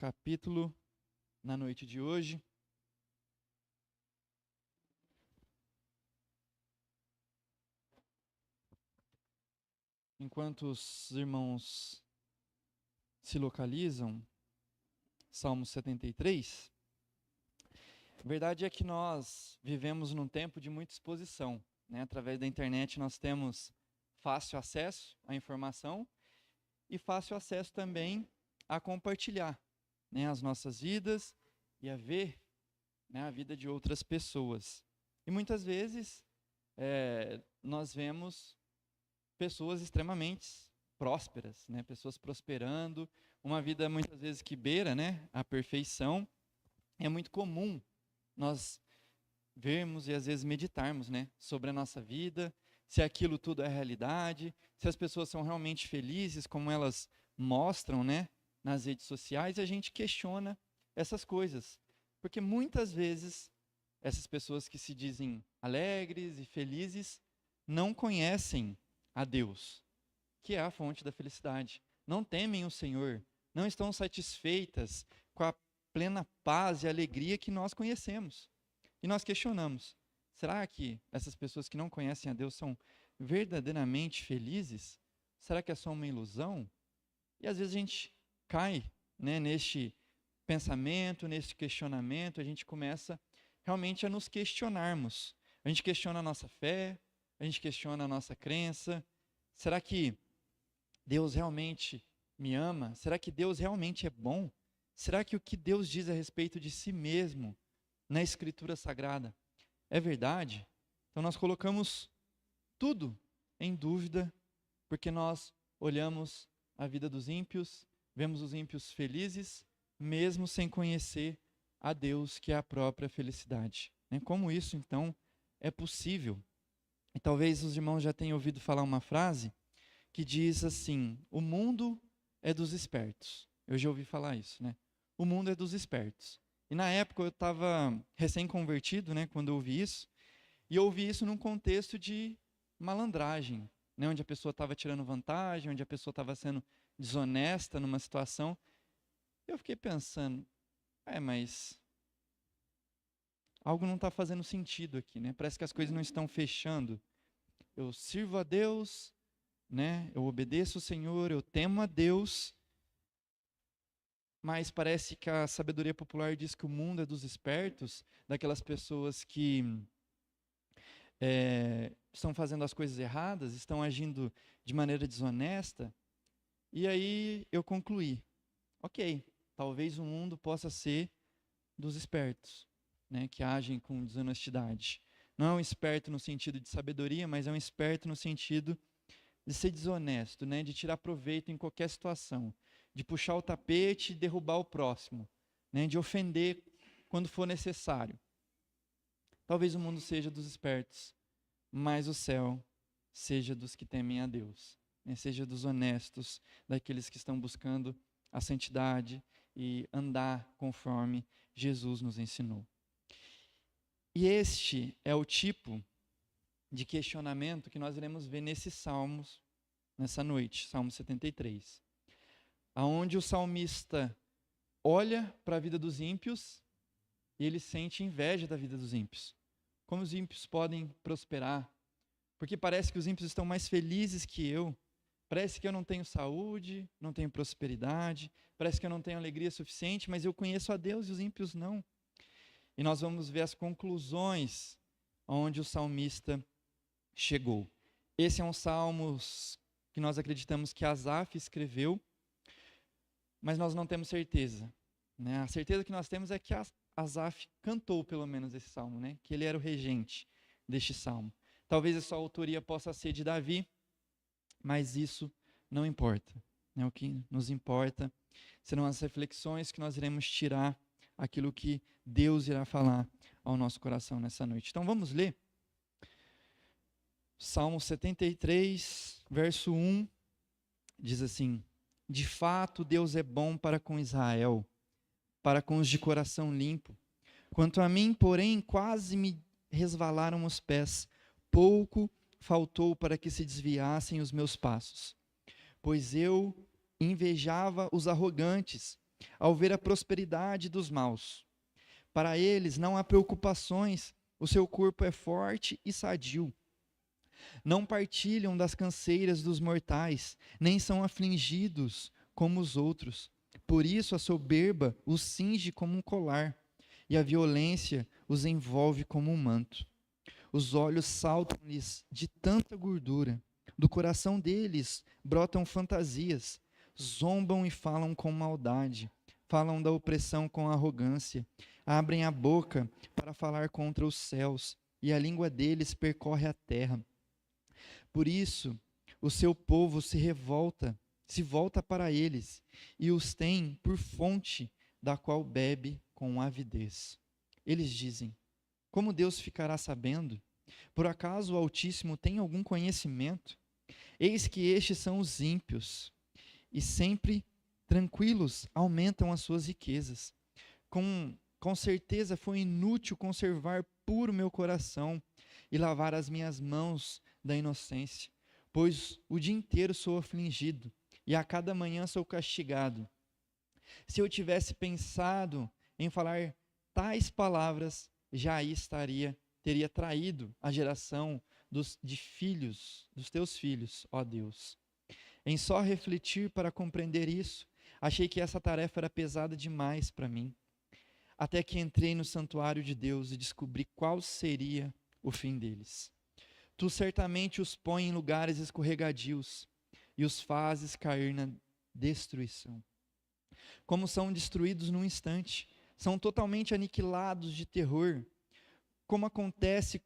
capítulo na noite de hoje. Enquanto os irmãos se localizam, Salmo 73, a verdade é que nós vivemos num tempo de muita exposição, né? Através da internet nós temos fácil acesso à informação e fácil acesso também a compartilhar, né, as nossas vidas e a ver, né, a vida de outras pessoas. E muitas vezes nós vemos pessoas extremamente prósperas, né, pessoas prosperando, uma vida muitas vezes que beira, né, a perfeição. É muito comum nós vermos e às vezes meditarmos, né, sobre a nossa vida, se aquilo tudo é realidade, se as pessoas são realmente felizes como elas mostram, né, nas redes sociais. A gente questiona essas coisas, porque muitas vezes essas pessoas que se dizem alegres e felizes não conhecem a Deus, que é a fonte da felicidade. Não temem o Senhor, não estão satisfeitas com a plena paz e alegria que nós conhecemos. E nós questionamos, será que essas pessoas que não conhecem a Deus são verdadeiramente felizes? Será que é só uma ilusão? E às vezes a gente cai, né, neste pensamento, nesse questionamento, a gente começa realmente a nos questionarmos. A gente questiona a nossa fé, a gente questiona a nossa crença. Será que Deus realmente me ama? Será que Deus realmente é bom? Será que o que Deus diz a respeito de si mesmo na Escritura Sagrada é verdade? Então nós colocamos tudo em dúvida, porque nós olhamos a vida dos ímpios, vemos os ímpios felizes, mesmo sem conhecer a Deus, que é a própria felicidade. Como isso, então, é possível? E talvez os irmãos já tenham ouvido falar uma frase que diz assim: o mundo é dos espertos. Eu já ouvi falar isso, né? O mundo é dos espertos. E na época eu estava recém-convertido, né, quando eu ouvi isso, e eu ouvi isso num contexto de malandragem, né, onde a pessoa estava tirando vantagem, onde a pessoa estava sendo desonesta numa situação. Eu fiquei pensando, mas algo não está fazendo sentido aqui, né? Parece que as coisas não estão fechando. Eu sirvo a Deus, né? Eu obedeço o Senhor, eu temo a Deus, mas parece que a sabedoria popular diz que o mundo é dos espertos, daquelas pessoas que estão fazendo as coisas erradas, estão agindo de maneira desonesta. E aí eu concluí, ok, talvez o mundo possa ser dos espertos, né, que agem com desonestidade. Não é um esperto no sentido de sabedoria, mas é um esperto no sentido de ser desonesto, né, de tirar proveito em qualquer situação, de puxar o tapete e derrubar o próximo, né, de ofender quando for necessário. Talvez o mundo seja dos espertos, mas o céu seja dos que temem a Deus, né, seja dos honestos, daqueles que estão buscando a santidade e andar conforme Jesus nos ensinou. E este é o tipo de questionamento que nós iremos ver nesses salmos, nessa noite, Salmo 73, aonde o salmista olha para a vida dos ímpios e ele sente inveja da vida dos ímpios. Como os ímpios podem prosperar? Porque parece que os ímpios estão mais felizes que eu. Parece que eu não tenho saúde, não tenho prosperidade, parece que eu não tenho alegria suficiente, mas eu conheço a Deus e os ímpios não. E nós vamos ver as conclusões onde o salmista chegou. Esse é um salmo que nós acreditamos que Asaf escreveu, mas nós não temos certeza, né? A certeza que nós temos é que Asaf cantou pelo menos esse salmo, né? Que ele era o regente deste salmo. Talvez a sua autoria possa ser de Davi, mas isso não importa, né? O que nos importa serão as reflexões que nós iremos tirar, aquilo que Deus irá falar ao nosso coração nessa noite. Então vamos ler Salmo 73, verso 1, diz assim: de fato Deus é bom para com Israel, para com os de coração limpo. Quanto a mim, porém, quase me resvalaram os pés, pouco faltou para que se desviassem os meus passos. Pois eu invejava os arrogantes ao ver a prosperidade dos maus. Para eles não há preocupações, o seu corpo é forte e sadio. Não partilham das canseiras dos mortais, nem são afligidos como os outros. Por isso a soberba os cinge como um colar, e a violência os envolve como um manto. Os olhos saltam-lhes de tanta gordura, do coração deles brotam fantasias, zombam e falam com maldade, falam da opressão com arrogância, abrem a boca para falar contra os céus, e a língua deles percorre a terra. Por isso, o seu povo se volta para eles, e os tem por fonte da qual bebe com avidez. Eles dizem: como Deus ficará sabendo? Por acaso o Altíssimo tem algum conhecimento? Eis que estes são os ímpios, e sempre tranquilos aumentam as suas riquezas. Com certeza foi inútil conservar puro meu coração e lavar as minhas mãos da inocência, pois o dia inteiro sou afligido, e a cada manhã sou castigado. Se eu tivesse pensado em falar tais palavras, já aí teria traído a geração dos teus filhos, ó Deus. Em só refletir para compreender isso, achei que essa tarefa era pesada demais para mim, até que entrei no santuário de Deus e descobri qual seria o fim deles. Tu certamente os pões em lugares escorregadios e os fazes cair na destruição. Como são destruídos num instante, são totalmente aniquilados de terror, como acontece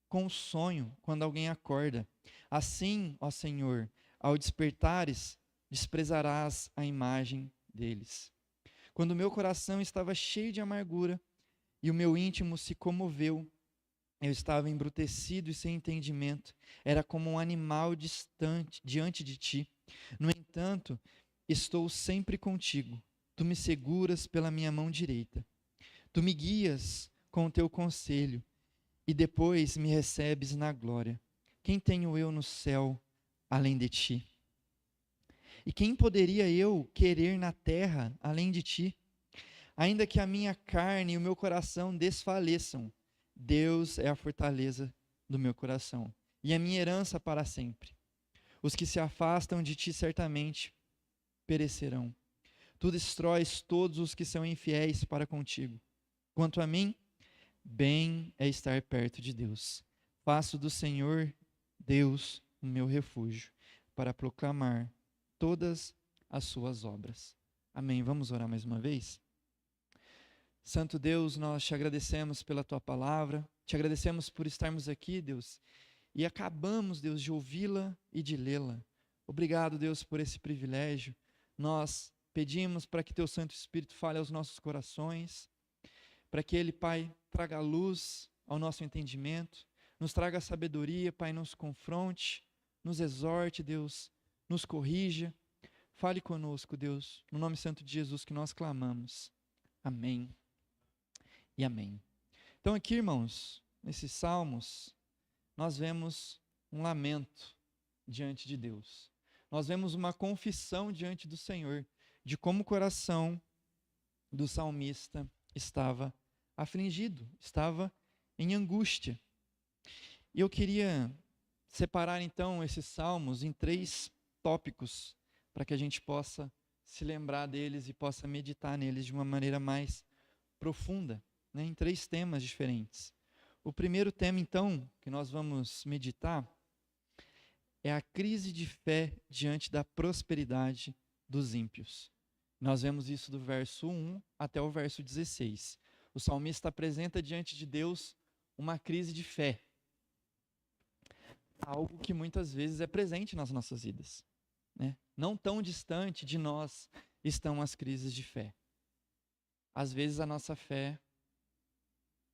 com o sonho quando alguém acorda. Assim, ó Senhor, ao despertares, desprezarás a imagem deles. Quando o meu coração estava cheio de amargura e o meu íntimo se comoveu, eu estava embrutecido e sem entendimento, era como um animal distante diante de ti. No entanto, estou sempre contigo, tu me seguras pela minha mão direita. Tu me guias com o teu conselho e depois me recebes na glória. Quem tenho eu no céu além de ti? E quem poderia eu querer na terra além de ti? Ainda que a minha carne e o meu coração desfaleçam, Deus é a fortaleza do meu coração e a minha herança para sempre. Os que se afastam de ti certamente perecerão. Tu destróis todos os que são infiéis para contigo. Quanto a mim, bem é estar perto de Deus. Faço do Senhor Deus o meu refúgio, para proclamar todas as suas obras. Amém. Vamos orar mais uma vez? Santo Deus, nós te agradecemos pela tua palavra, te agradecemos por estarmos aqui, Deus, e acabamos, Deus, de ouvi-la e de lê-la. Obrigado, Deus, por esse privilégio. Nós pedimos para que teu Santo Espírito fale aos nossos corações, para que ele, Pai, traga luz ao nosso entendimento, nos traga sabedoria, Pai, nos confronte, nos exorte, Deus, nos corrija. Fale conosco, Deus, no nome santo de Jesus que nós clamamos. Amém e amém. Então aqui, irmãos, nesses salmos, nós vemos um lamento diante de Deus. Nós vemos uma confissão diante do Senhor, de como o coração do salmista estava afligido, estava em angústia. E eu queria separar então esses salmos em 3 tópicos, para que a gente possa se lembrar deles e possa meditar neles de uma maneira mais profunda, né, em 3 temas diferentes. O primeiro tema, então, que nós vamos meditar, é a crise de fé diante da prosperidade dos ímpios. Nós vemos isso do verso 1 até o verso 16. O salmista apresenta diante de Deus uma crise de fé, algo que muitas vezes é presente nas nossas vidas, né? Não tão distante de nós estão as crises de fé. Às vezes a nossa fé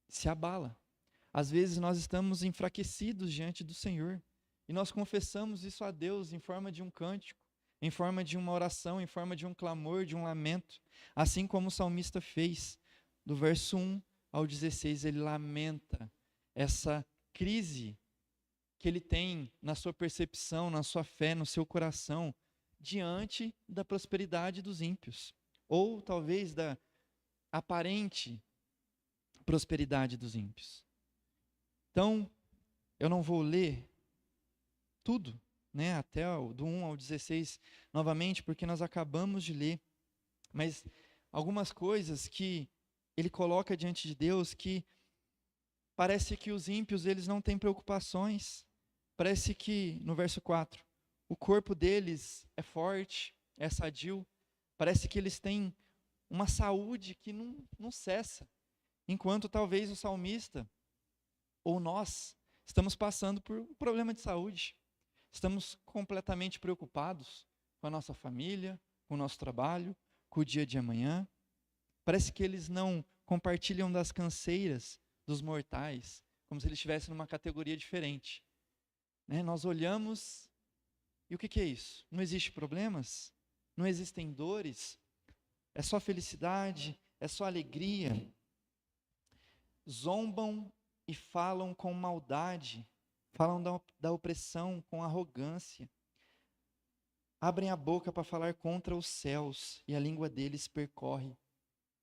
se abala. Às vezes nós estamos enfraquecidos diante do Senhor e nós confessamos isso a Deus em forma de um cântico, em forma de uma oração, em forma de um clamor, de um lamento, assim como o salmista fez. Do verso 1 ao 16, ele lamenta essa crise que ele tem na sua percepção, na sua fé, no seu coração, diante da prosperidade dos ímpios. ou talvez da aparente prosperidade dos ímpios. Então, eu não vou ler tudo, né, até do 1 ao 16 novamente, porque nós acabamos de ler, mas algumas coisas que ele coloca diante de Deus que parece que os ímpios eles não têm preocupações. Parece que, no verso 4, o corpo deles é forte, é sadio. Parece que eles têm uma saúde que não cessa. Enquanto talvez o salmista, ou nós, estamos passando por um problema de saúde. Estamos completamente preocupados com a nossa família, com o nosso trabalho, com o dia de amanhã. Parece que eles não compartilham das canseiras dos mortais, como se eles estivessem numa categoria diferente. Né? Nós olhamos e o que é isso? Não existe problemas? Não existem dores? É só felicidade? É só alegria? Zombam e falam com maldade, falam da opressão com arrogância. Abrem a boca para falar contra os céus e a língua deles percorre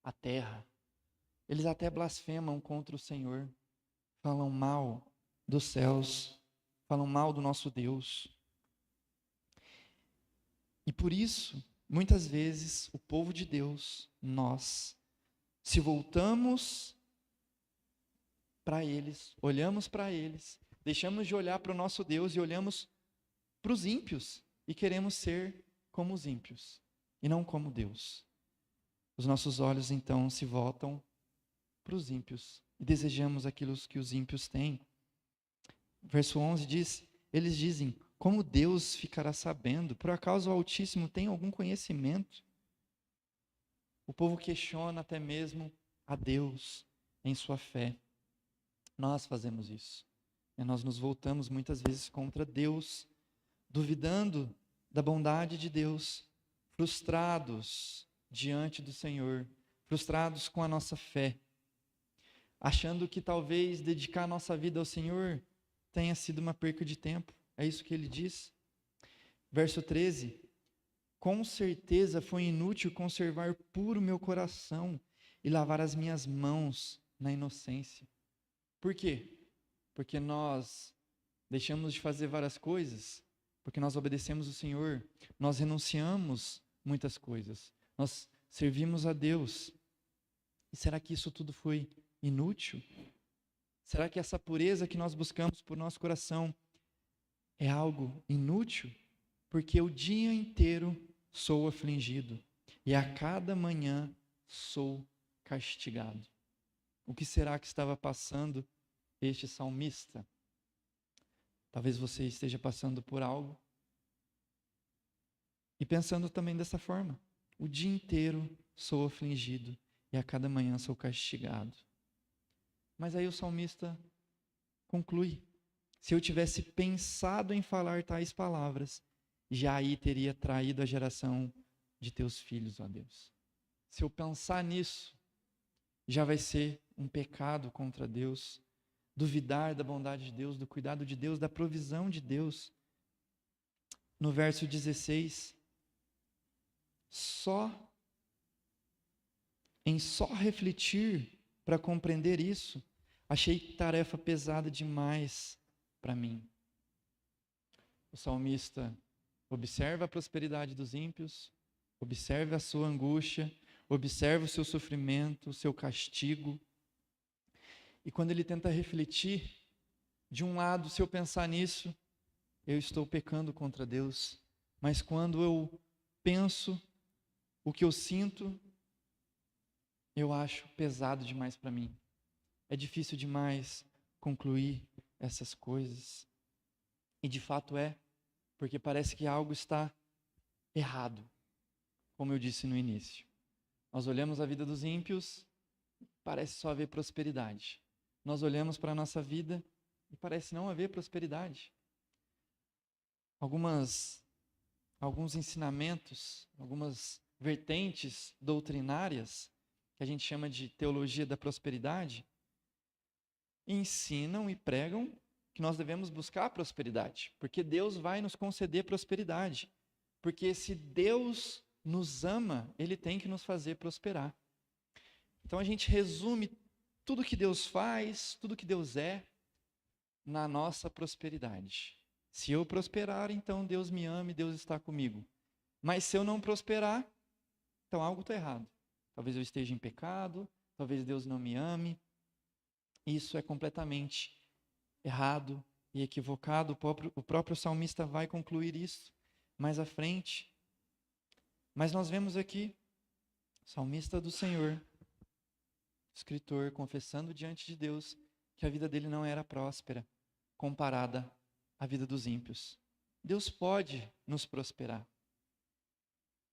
a terra. Eles até blasfemam contra o Senhor, falam mal dos céus, falam mal do nosso Deus. E por isso, muitas vezes, o povo de Deus, nós, se voltamos para eles, olhamos para eles, deixamos de olhar para o nosso Deus e olhamos para os ímpios e queremos ser como os ímpios e não como Deus. Os nossos olhos então se voltam para os ímpios e desejamos aquilo que os ímpios têm. Verso 11 diz, eles dizem, como Deus ficará sabendo? Por acaso o Altíssimo tem algum conhecimento? O povo questiona até mesmo a Deus em sua fé. Nós fazemos isso. E nós nos voltamos muitas vezes contra Deus, duvidando da bondade de Deus, frustrados diante do Senhor, frustrados com a nossa fé, achando que talvez dedicar a nossa vida ao Senhor tenha sido uma perca de tempo. É isso que ele diz. Verso 13. Com certeza foi inútil conservar puro meu coração e lavar as minhas mãos na inocência. Por quê? Porque nós deixamos de fazer várias coisas, porque nós obedecemos o Senhor, nós renunciamos muitas coisas, nós servimos a Deus. E será que isso tudo foi inútil? Será que essa pureza que nós buscamos por nosso coração é algo inútil? Porque o dia inteiro sou afligido e a cada manhã sou castigado. O que será que estava passando este salmista? Talvez você esteja passando por algo e pensando também dessa forma. O dia inteiro sou afligido e a cada manhã sou castigado. Mas aí o salmista conclui: se eu tivesse pensado em falar tais palavras, já aí teria traído a geração de teus filhos, ó Deus. Se eu pensar nisso, já vai ser um pecado contra Deus. Duvidar da bondade de Deus, do cuidado de Deus, da provisão de Deus. No verso 16, só refletir para compreender isso, achei tarefa pesada demais para mim. O salmista observa a prosperidade dos ímpios, observa a sua angústia, observa o seu sofrimento, o seu castigo. E quando ele tenta refletir, de um lado, se eu pensar nisso, eu estou pecando contra Deus. Mas quando eu penso o que eu sinto, eu acho pesado demais para mim. É difícil demais concluir essas coisas. E de fato é, porque parece que algo está errado, como eu disse no início. Nós olhamos a vida dos ímpios, parece só haver prosperidade. Nós olhamos para a nossa vida e parece não haver prosperidade. Alguns ensinamentos, algumas vertentes doutrinárias, que a gente chama de teologia da prosperidade, ensinam e pregam que nós devemos buscar a prosperidade, porque Deus vai nos conceder prosperidade. Porque se Deus nos ama, Ele tem que nos fazer prosperar. Então a gente resume tudo que Deus faz, tudo que Deus é, na nossa prosperidade. Se eu prosperar, então Deus me ama e Deus está comigo. Mas se eu não prosperar, então algo está errado. Talvez eu esteja em pecado, talvez Deus não me ame. Isso é completamente errado e equivocado. O próprio salmista vai concluir isso mais à frente. Mas nós vemos aqui, salmista do Senhor, escritor, confessando diante de Deus que a vida dele não era próspera, comparada à vida dos ímpios. Deus pode nos prosperar,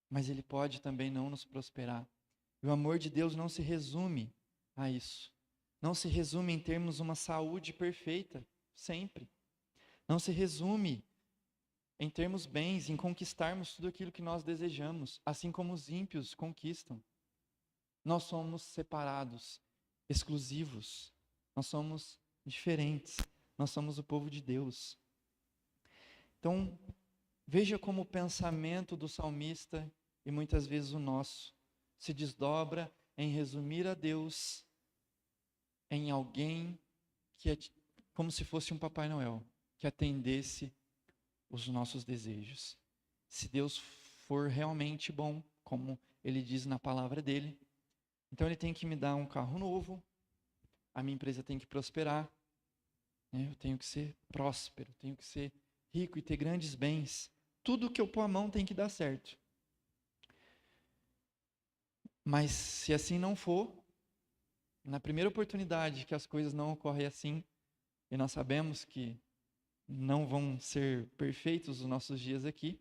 mas Ele pode também não nos prosperar. E o amor de Deus não se resume a isso. Não se resume em termos uma saúde perfeita, sempre. Não se resume em termos bens, em conquistarmos tudo aquilo que nós desejamos, assim como os ímpios conquistam. Nós somos separados, exclusivos. Nós somos diferentes. Nós somos o povo de Deus. Então, veja como o pensamento do salmista, e muitas vezes o nosso, se desdobra em resumir a Deus em alguém que é como se fosse um Papai Noel, que atendesse os nossos desejos. Se Deus for realmente bom, como Ele diz na palavra dele, então Ele tem que me dar um carro novo, a minha empresa tem que prosperar, né? Eu tenho que ser próspero, tenho que ser rico e ter grandes bens. Tudo que eu pôr a mão tem que dar certo. Mas se assim não for, na primeira oportunidade que as coisas não ocorrem assim, e nós sabemos que não vão ser perfeitos os nossos dias aqui,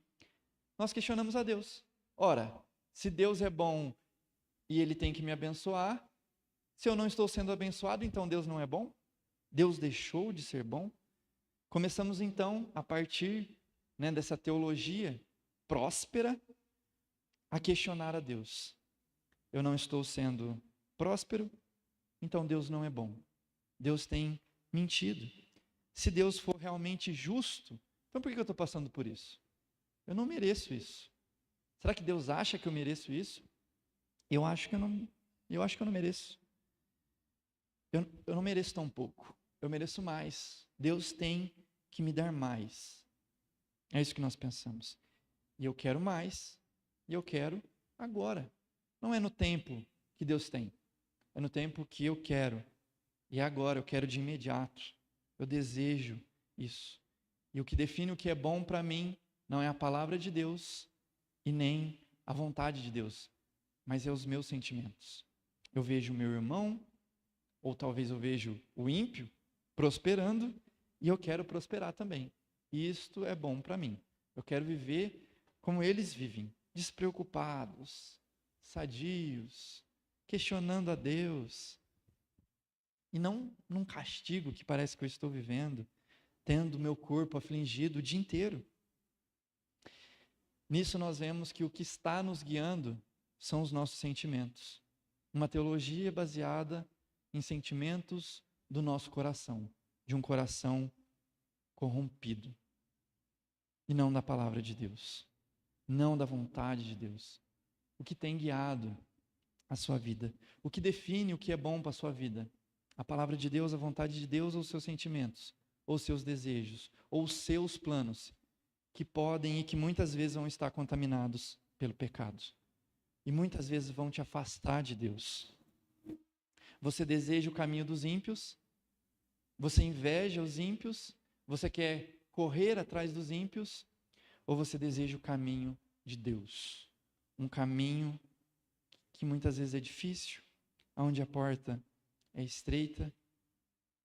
nós questionamos a Deus. Ora, se Deus é bom e Ele tem que me abençoar, se eu não estou sendo abençoado, então Deus não é bom? Deus deixou de ser bom? Começamos então, a partir dessa teologia próspera, a questionar a Deus. Eu não estou sendo próspero, então Deus não é bom. Deus tem mentido. Se Deus for realmente justo, então por que eu estou passando por isso? Eu não mereço isso. Será que Deus acha que eu mereço isso? Eu acho que eu não mereço. Eu não mereço tão pouco. Eu mereço mais. Deus tem que me dar mais. É isso que nós pensamos. E eu quero mais. E eu quero agora. Não é no tempo que Deus tem. É no tempo que eu quero. E é agora, eu quero de imediato. Eu desejo isso. E o que define o que é bom para mim não é a palavra de Deus e nem a vontade de Deus, mas é os meus sentimentos. Eu vejo o meu irmão, ou talvez eu vejo o ímpio prosperando e eu quero prosperar também. E isto é bom para mim. Eu quero viver como eles vivem, despreocupados, sadios, questionando a Deus. E não num castigo que parece que eu estou vivendo, tendo meu corpo afligido o dia inteiro. Nisso nós vemos que o que está nos guiando são os nossos sentimentos. Uma teologia baseada em sentimentos do nosso coração, de um coração corrompido. E não da palavra de Deus, não da vontade de Deus. O que tem guiado a sua vida, o que define o que é bom para a sua vida. A palavra de Deus, a vontade de Deus ou os seus sentimentos, ou os seus desejos, ou os seus planos, que podem e que muitas vezes vão estar contaminados pelo pecado. E muitas vezes vão te afastar de Deus. Você deseja o caminho dos ímpios, você inveja os ímpios, você quer correr atrás dos ímpios, ou você deseja o caminho de Deus. Um caminho que muitas vezes é difícil, onde a porta é estreita,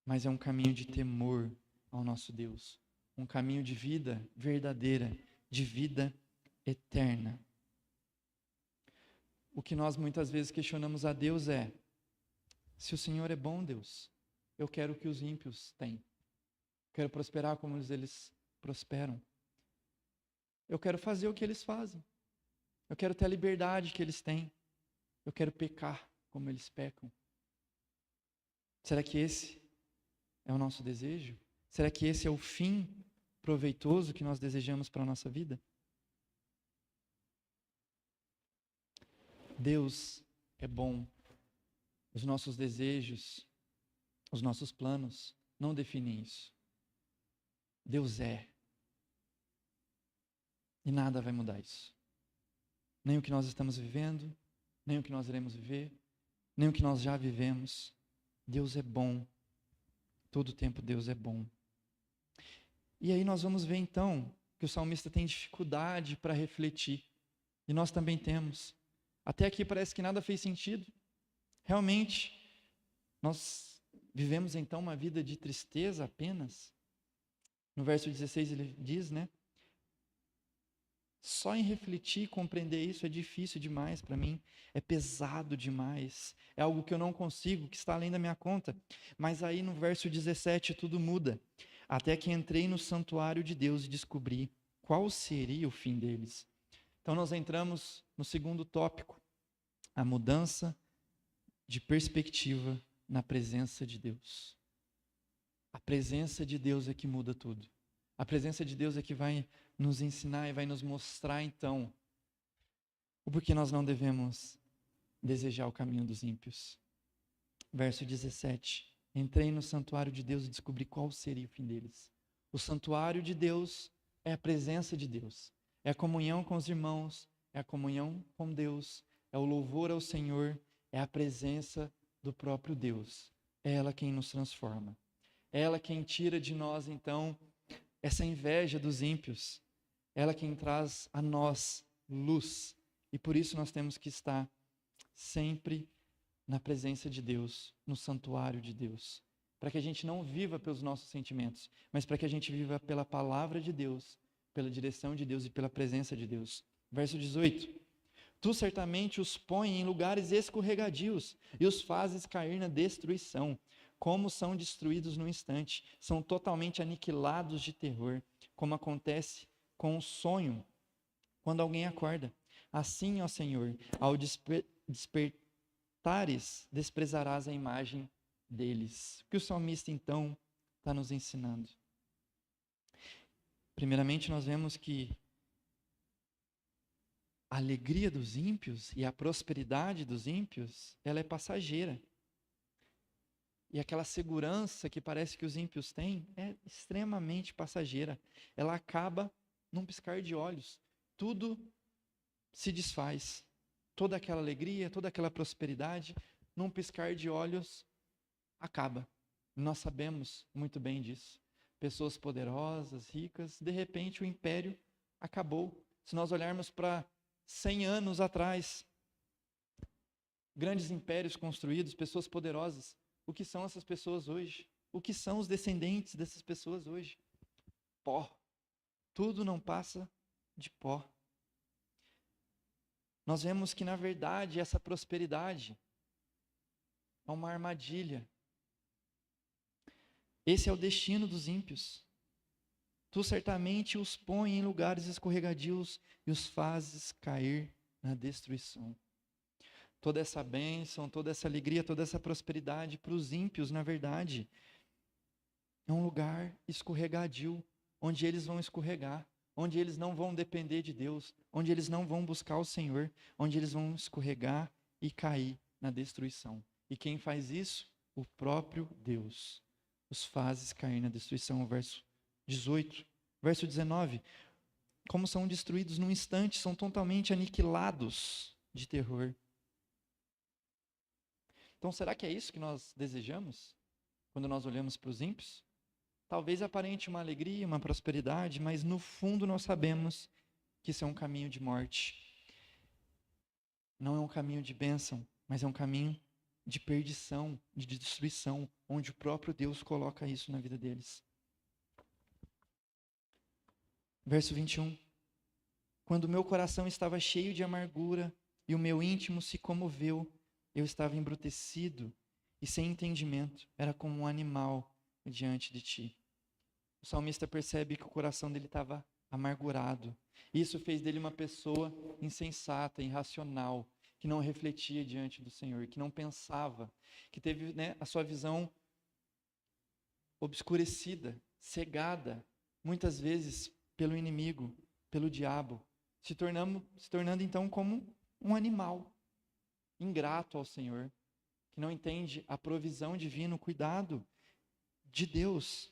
mas é um caminho de temor ao nosso Deus. Um caminho de vida verdadeira, de vida eterna. O que nós muitas vezes questionamos a Deus é: se o Senhor é bom, Deus, eu quero o que os ímpios têm. Quero prosperar como eles prosperam. Eu quero fazer o que eles fazem. Eu quero ter a liberdade que eles têm. Eu quero pecar como eles pecam. Será que esse é o nosso desejo? Será que esse é o fim proveitoso que nós desejamos para a nossa vida? Deus é bom. Os nossos desejos, os nossos planos não definem isso. Deus é. E nada vai mudar isso. Nem o que nós estamos vivendo, nem o que nós iremos viver, nem o que nós já vivemos. Deus é bom. Todo o tempo Deus é bom. E aí nós vamos ver então que o salmista tem dificuldade para refletir. E nós também temos. Até aqui parece que nada fez sentido. Realmente, nós vivemos então uma vida de tristeza apenas. No verso 16 ele diz, né? Só em refletir e compreender isso é difícil demais para mim, é pesado demais, é algo que eu não consigo, que está além da minha conta. Mas aí no verso 17 tudo muda. Até que entrei no santuário de Deus e descobri qual seria o fim deles. Então nós entramos no segundo tópico, a mudança de perspectiva na presença de Deus. A presença de Deus é que muda tudo. A presença de Deus é que vai nos ensinar e vai nos mostrar então o porquê nós não devemos desejar o caminho dos ímpios. Verso 17. Entrei no santuário de Deus e descobri qual seria o fim deles. O santuário de Deus é a presença de Deus. É a comunhão com os irmãos, é a comunhão com Deus, é o louvor ao Senhor, é a presença do próprio Deus. É ela quem nos transforma. É ela quem tira de nós, então, essa inveja dos ímpios. É ela quem traz a nós luz. E por isso nós temos que estar sempre na presença de Deus, no santuário de Deus. Para que a gente não viva pelos nossos sentimentos, mas para que a gente viva pela palavra de Deus, pela direção de Deus e pela presença de Deus. Verso 18. Tu certamente os pões em lugares escorregadios e os fazes cair na destruição. Como são destruídos no instante, são totalmente aniquilados de terror, como acontece com o sonho, quando alguém acorda. Assim, ó Senhor, ao despertares, desprezarás a imagem deles. O que o salmista, então, está nos ensinando? Primeiramente, nós vemos que a alegria dos ímpios e a prosperidade dos ímpios, ela é passageira. E aquela segurança que parece que os ímpios têm é extremamente passageira. Ela acaba num piscar de olhos. Tudo se desfaz. Toda aquela alegria, toda aquela prosperidade, num piscar de olhos, acaba. Nós sabemos muito bem disso. Pessoas poderosas, ricas, de repente o império acabou. Se nós olharmos para 100 anos atrás, grandes impérios construídos, pessoas poderosas, o que são essas pessoas hoje? O que são os descendentes dessas pessoas hoje? Pó. Tudo não passa de pó. Nós vemos que, na verdade, essa prosperidade é uma armadilha. Esse é o destino dos ímpios. Tu certamente os pões em lugares escorregadios e os fazes cair na destruição. Toda essa bênção, toda essa alegria, toda essa prosperidade para os ímpios, na verdade, é um lugar escorregadio, onde eles vão escorregar, onde eles não vão depender de Deus, onde eles não vão buscar o Senhor, onde eles vão escorregar e cair na destruição. E quem faz isso? O próprio Deus. Os fazes cair na destruição. Verso 18. Verso 19. Como são destruídos num instante, são totalmente aniquilados de terror. Então, será que é isso que nós desejamos quando nós olhamos para os ímpios? Talvez aparente uma alegria, uma prosperidade, mas no fundo nós sabemos que isso é um caminho de morte. Não é um caminho de bênção, mas é um caminho de perdição, de destruição, onde o próprio Deus coloca isso na vida deles. Verso 21. Quando o meu coração estava cheio de amargura e o meu íntimo se comoveu, eu estava embrutecido e sem entendimento, era como um animal diante de ti. O salmista percebe que o coração dele estava amargurado. Isso fez dele uma pessoa insensata, irracional, que não refletia diante do Senhor, que não pensava, que teve, a sua visão obscurecida, cegada, muitas vezes pelo inimigo, pelo diabo, se tornando então como um animal. ingrato ao Senhor, que não entende a provisão divina, o cuidado de Deus.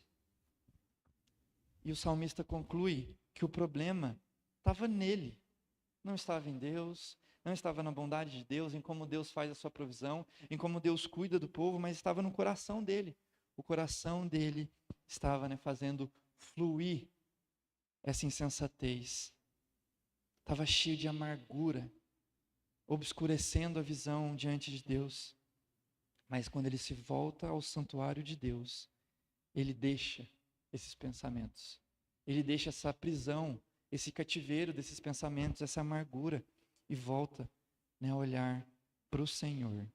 E o salmista conclui que o problema estava nele, não estava em Deus, não estava na bondade de Deus, em como Deus faz a sua provisão, em como Deus cuida do povo, mas estava no coração dele. O coração dele estava fazendo fluir essa insensatez. Estava cheio de amargura, obscurecendo a visão diante de Deus. Mas quando ele se volta ao santuário de Deus, ele deixa esses pensamentos. Ele deixa essa prisão, esse cativeiro desses pensamentos, essa amargura, e volta a olhar para o Senhor.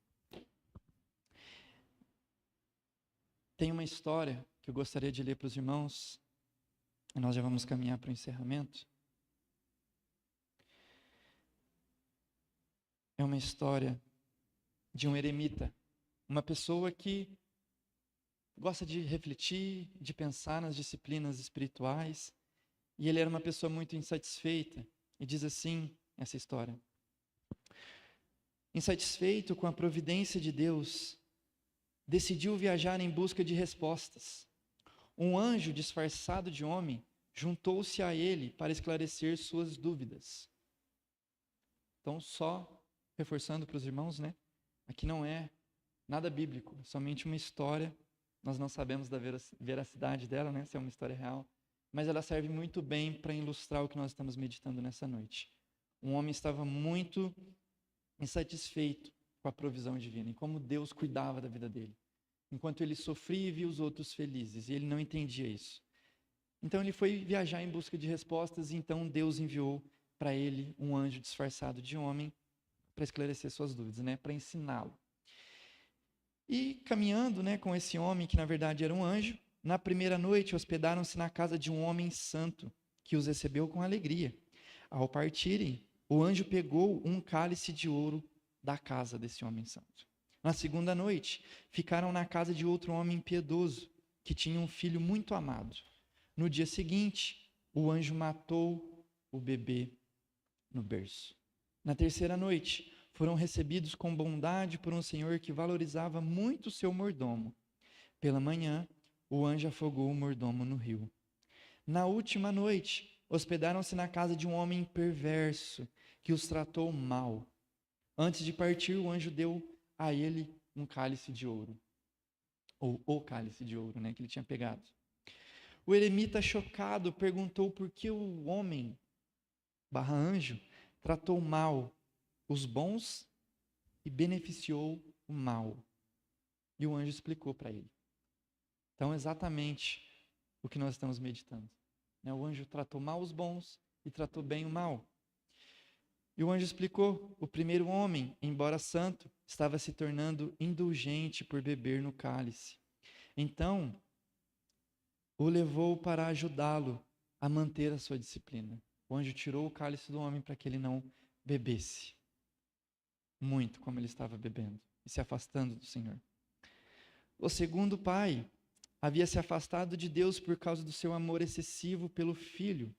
Tem uma história que eu gostaria de ler para os irmãos, e nós já vamos caminhar para o encerramento. É uma história de um eremita, uma pessoa que gosta de refletir, de pensar nas disciplinas espirituais, e ele era uma pessoa muito insatisfeita, e diz assim essa história: insatisfeito com a providência de Deus, decidiu viajar em busca de respostas. Um anjo disfarçado de homem juntou-se a ele para esclarecer suas dúvidas. Então, só reforçando para os irmãos, aqui não é nada bíblico, é somente uma história. Nós não sabemos da veracidade dela, se é uma história real, mas ela serve muito bem para ilustrar o que nós estamos meditando nessa noite. Um homem estava muito insatisfeito com a provisão divina, em como Deus cuidava da vida dele, enquanto ele sofria e via os outros felizes, e ele não entendia isso. Então ele foi viajar em busca de respostas, e então Deus enviou para ele um anjo disfarçado de homem para esclarecer suas dúvidas, para ensiná-lo. E caminhando com esse homem, que na verdade era um anjo, na primeira noite hospedaram-se na casa de um homem santo, que os recebeu com alegria. Ao partirem, o anjo pegou um cálice de ouro da casa desse homem santo. Na segunda noite, ficaram na casa de outro homem piedoso, que tinha um filho muito amado. No dia seguinte, o anjo matou o bebê no berço. Na terceira noite, foram recebidos com bondade por um senhor que valorizava muito seu mordomo. Pela manhã, o anjo afogou o mordomo no rio. Na última noite, hospedaram-se na casa de um homem perverso, que os tratou mal. Antes de partir, o anjo deu a ele um cálice de ouro. Ou o cálice de ouro, que ele tinha pegado. O eremita, chocado, perguntou por que o homem, /anjo, tratou mal os bons e beneficiou o mal. E o anjo explicou para ele. Então, exatamente o que nós estamos meditando. O anjo tratou mal os bons e tratou bem o mal. E o anjo explicou: o primeiro homem, embora santo, estava se tornando indulgente por beber no cálice. Então, o levou para ajudá-lo a manter a sua disciplina. O anjo tirou o cálice do homem para que ele não bebesse muito como ele estava bebendo e se afastando do Senhor. O segundo pai havia se afastado de Deus por causa do seu amor excessivo pelo filho.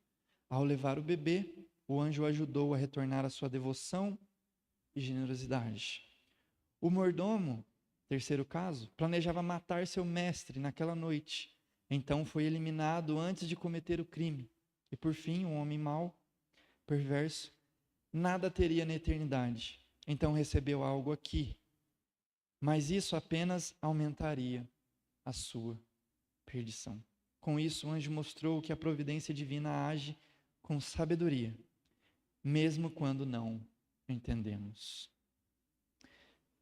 Ao levar o bebê, o anjo o ajudou a retornar à sua devoção e generosidade. O mordomo, terceiro caso, planejava matar seu mestre naquela noite. Então foi eliminado antes de cometer o crime. E por fim, um homem mau, perverso, nada teria na eternidade. Então recebeu algo aqui. Mas isso apenas aumentaria a sua perdição. Com isso, o anjo mostrou que a providência divina age com sabedoria, mesmo quando não entendemos.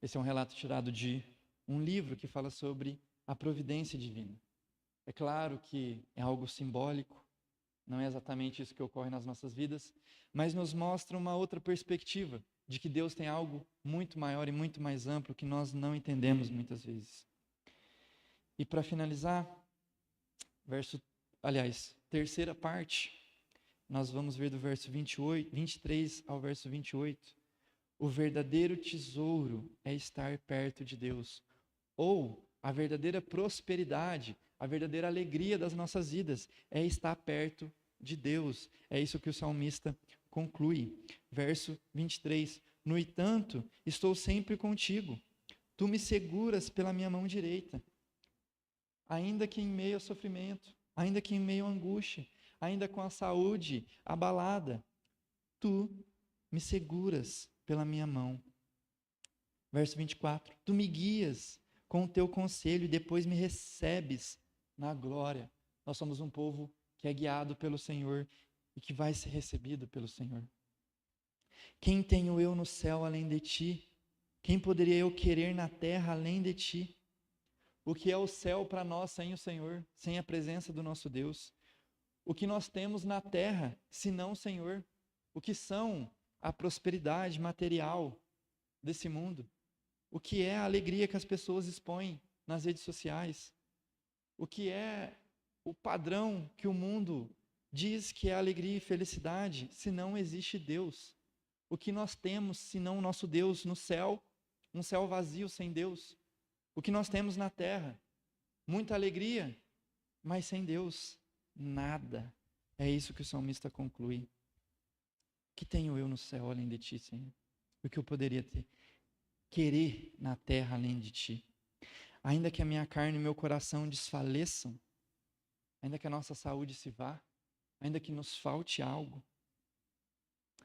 Esse é um relato tirado de um livro que fala sobre a providência divina. É claro que é algo simbólico, não é exatamente isso que ocorre nas nossas vidas, mas nos mostra uma outra perspectiva de que Deus tem algo muito maior e muito mais amplo que nós não entendemos muitas vezes. E para finalizar, terceira parte, nós vamos ver do verso 23 ao verso 28. O verdadeiro tesouro é estar perto de Deus, ou a verdadeira prosperidade, a verdadeira alegria das nossas vidas é estar perto de Deus. É isso que o salmista conclui. Verso 23. No entanto, estou sempre contigo. Tu me seguras pela minha mão direita. Ainda que em meio ao sofrimento, ainda que em meio à angústia, ainda com a saúde abalada, tu me seguras pela minha mão. Verso 24. Tu me guias com o teu conselho e depois me recebes na glória. Nós somos um povo que é guiado pelo Senhor e que vai ser recebido pelo Senhor. Quem tenho eu no céu além de ti? Quem poderia eu querer na terra além de ti? O que é o céu para nós sem o Senhor, sem a presença do nosso Deus? O que nós temos na terra, senão o Senhor? O que são a prosperidade material desse mundo? O que é a alegria que as pessoas expõem nas redes sociais? O que é o padrão que o mundo diz que é alegria e felicidade, se não existe Deus? O que nós temos, senão o nosso Deus no céu, um céu vazio sem Deus? O que nós temos na terra? Muita alegria, mas sem Deus, nada. É isso que o salmista conclui. O que tenho eu no céu além de ti, Senhor? O que eu poderia ter? Querer na terra além de ti. Ainda que a minha carne e meu coração desfaleçam, ainda que a nossa saúde se vá, ainda que nos falte algo,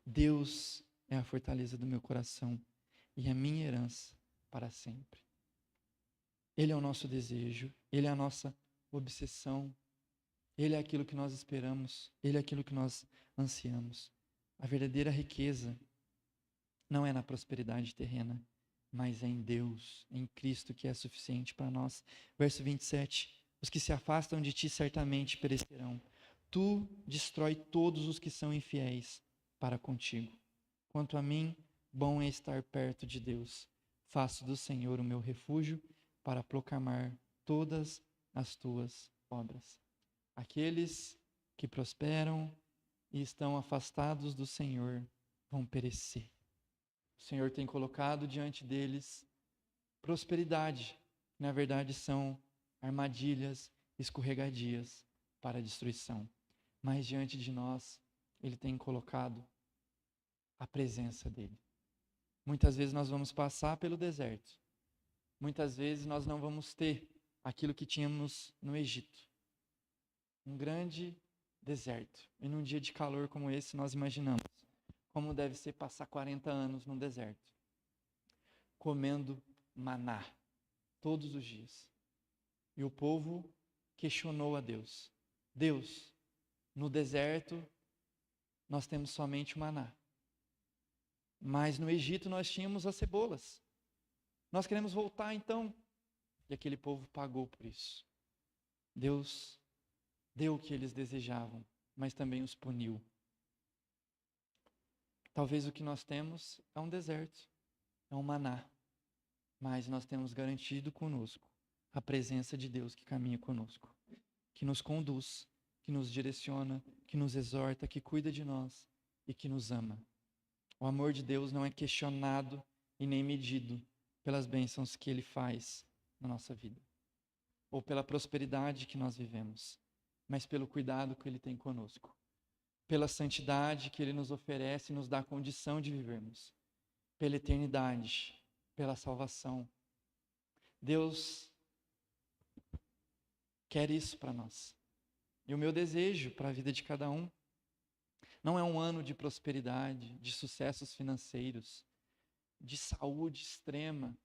Deus é a fortaleza do meu coração e a minha herança para sempre. Ele é o nosso desejo, Ele é a nossa obsessão, Ele é aquilo que nós esperamos, Ele é aquilo que nós ansiamos. A verdadeira riqueza não é na prosperidade terrena, mas é em Deus, em Cristo, que é suficiente para nós. Verso 27, os que se afastam de ti certamente perecerão. Tu destrói todos os que são infiéis para contigo. Quanto a mim, bom é estar perto de Deus. Faço do Senhor o meu refúgio para proclamar todas as tuas obras. Aqueles que prosperam e estão afastados do Senhor vão perecer. O Senhor tem colocado diante deles prosperidade, que na verdade são armadilhas escorregadias para a destruição. Mas diante de nós, Ele tem colocado a presença dEle. Muitas vezes nós vamos passar pelo deserto. Muitas vezes nós não vamos ter aquilo que tínhamos no Egito. Um grande deserto. E num dia de calor como esse, nós imaginamos como deve ser passar 40 anos num deserto, comendo maná todos os dias. E o povo questionou a Deus. Deus, no deserto nós temos somente o maná. Mas no Egito nós tínhamos as cebolas. Nós queremos voltar então. E aquele povo pagou por isso. Deus deu o que eles desejavam, mas também os puniu. Talvez o que nós temos é um deserto, é um maná. Mas nós temos garantido conosco a presença de Deus que caminha conosco, que nos conduz, que nos direciona, que nos exorta, que cuida de nós e que nos ama. O amor de Deus não é questionado e nem medido pelas bênçãos que Ele faz na nossa vida, ou pela prosperidade que nós vivemos, mas pelo cuidado que Ele tem conosco, pela santidade que Ele nos oferece e nos dá a condição de vivermos, pela eternidade, pela salvação. Deus quer isso para nós. E o meu desejo para a vida de cada um não é um ano de prosperidade, de sucessos financeiros, de saúde extrema,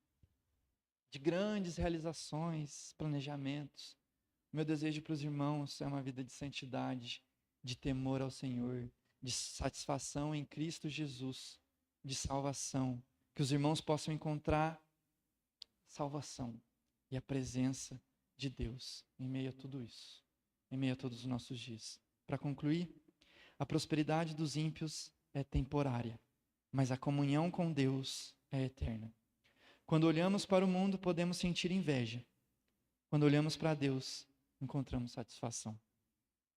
de grandes realizações, planejamentos. O meu desejo para os irmãos é uma vida de santidade, de temor ao Senhor, de satisfação em Cristo Jesus, de salvação. Que os irmãos possam encontrar salvação e a presença de Deus em meio a tudo isso, em meio a todos os nossos dias. Para concluir, a prosperidade dos ímpios é temporária, mas a comunhão com Deus é eterna. Quando olhamos para o mundo, podemos sentir inveja. Quando olhamos para Deus, encontramos satisfação.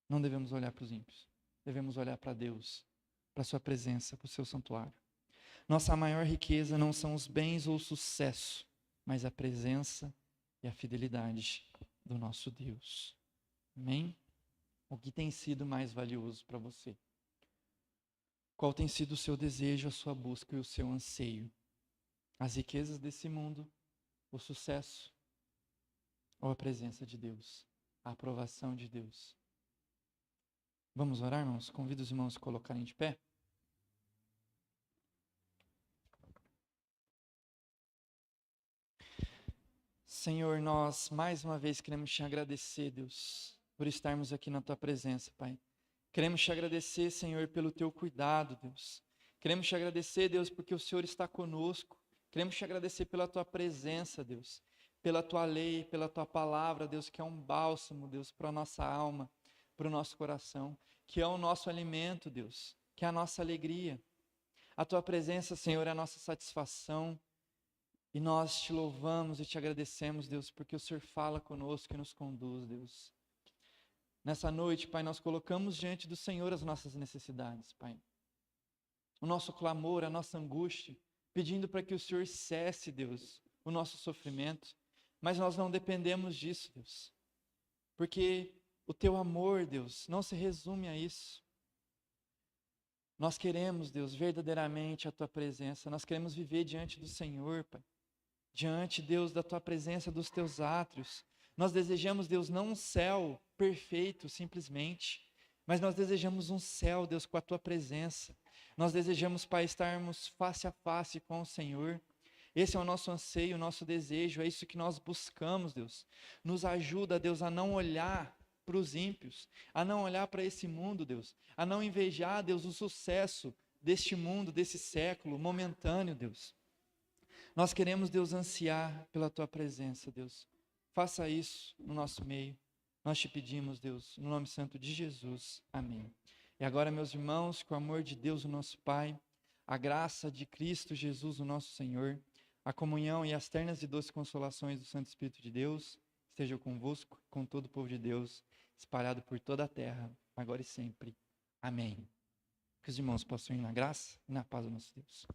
Não devemos olhar para os ímpios, devemos olhar para Deus, para a sua presença, para o seu santuário. Nossa maior riqueza não são os bens ou o sucesso, mas a presença e a fidelidade do nosso Deus. Amém? O que tem sido mais valioso para você? Qual tem sido o seu desejo, a sua busca e o seu anseio? As riquezas desse mundo, o sucesso ou a presença de Deus, a aprovação de Deus? Vamos orar, irmãos? Convido os irmãos a se colocarem de pé. Senhor, nós mais uma vez queremos te agradecer, Deus, por estarmos aqui na tua presença, Pai. Queremos te agradecer, Senhor, pelo teu cuidado, Deus. Queremos te agradecer, Deus, porque o Senhor está conosco. Queremos te agradecer pela tua presença, Deus, pela tua lei, pela tua palavra, Deus, que é um bálsamo, Deus, para a nossa alma, para o nosso coração, que é o nosso alimento, Deus, que é a nossa alegria. A tua presença, Senhor, é a nossa satisfação. E nós te louvamos e te agradecemos, Deus, porque o Senhor fala conosco e nos conduz, Deus. Nessa noite, Pai, nós colocamos diante do Senhor as nossas necessidades, Pai. O nosso clamor, a nossa angústia, pedindo para que o Senhor cesse, Deus, o nosso sofrimento. Mas nós não dependemos disso, Deus. Porque o teu amor, Deus, não se resume a isso. Nós queremos, Deus, verdadeiramente a tua presença. Nós queremos viver diante do Senhor, Pai. Diante, Deus, da tua presença, dos teus átrios. Nós desejamos, Deus, não um céu perfeito, simplesmente, mas nós desejamos um céu, Deus, com a tua presença. Nós desejamos, Pai, estarmos face a face com o Senhor. Esse é o nosso anseio, o nosso desejo, é isso que nós buscamos, Deus. Nos ajuda, Deus, a não olhar para os ímpios, a não olhar para esse mundo, Deus, a não invejar, Deus, o sucesso deste mundo, desse século momentâneo, Deus. Nós queremos, Deus, ansiar pela tua presença, Deus. Faça isso no nosso meio. Nós te pedimos, Deus, no nome santo de Jesus. Amém. E agora, meus irmãos, com o amor de Deus, o nosso Pai, a graça de Cristo Jesus, o nosso Senhor, a comunhão e as ternas e doces consolações do Santo Espírito de Deus, estejam convosco, com todo o povo de Deus, espalhado por toda a terra, agora e sempre. Amém. Que os irmãos possam ir na graça e na paz do nosso Deus.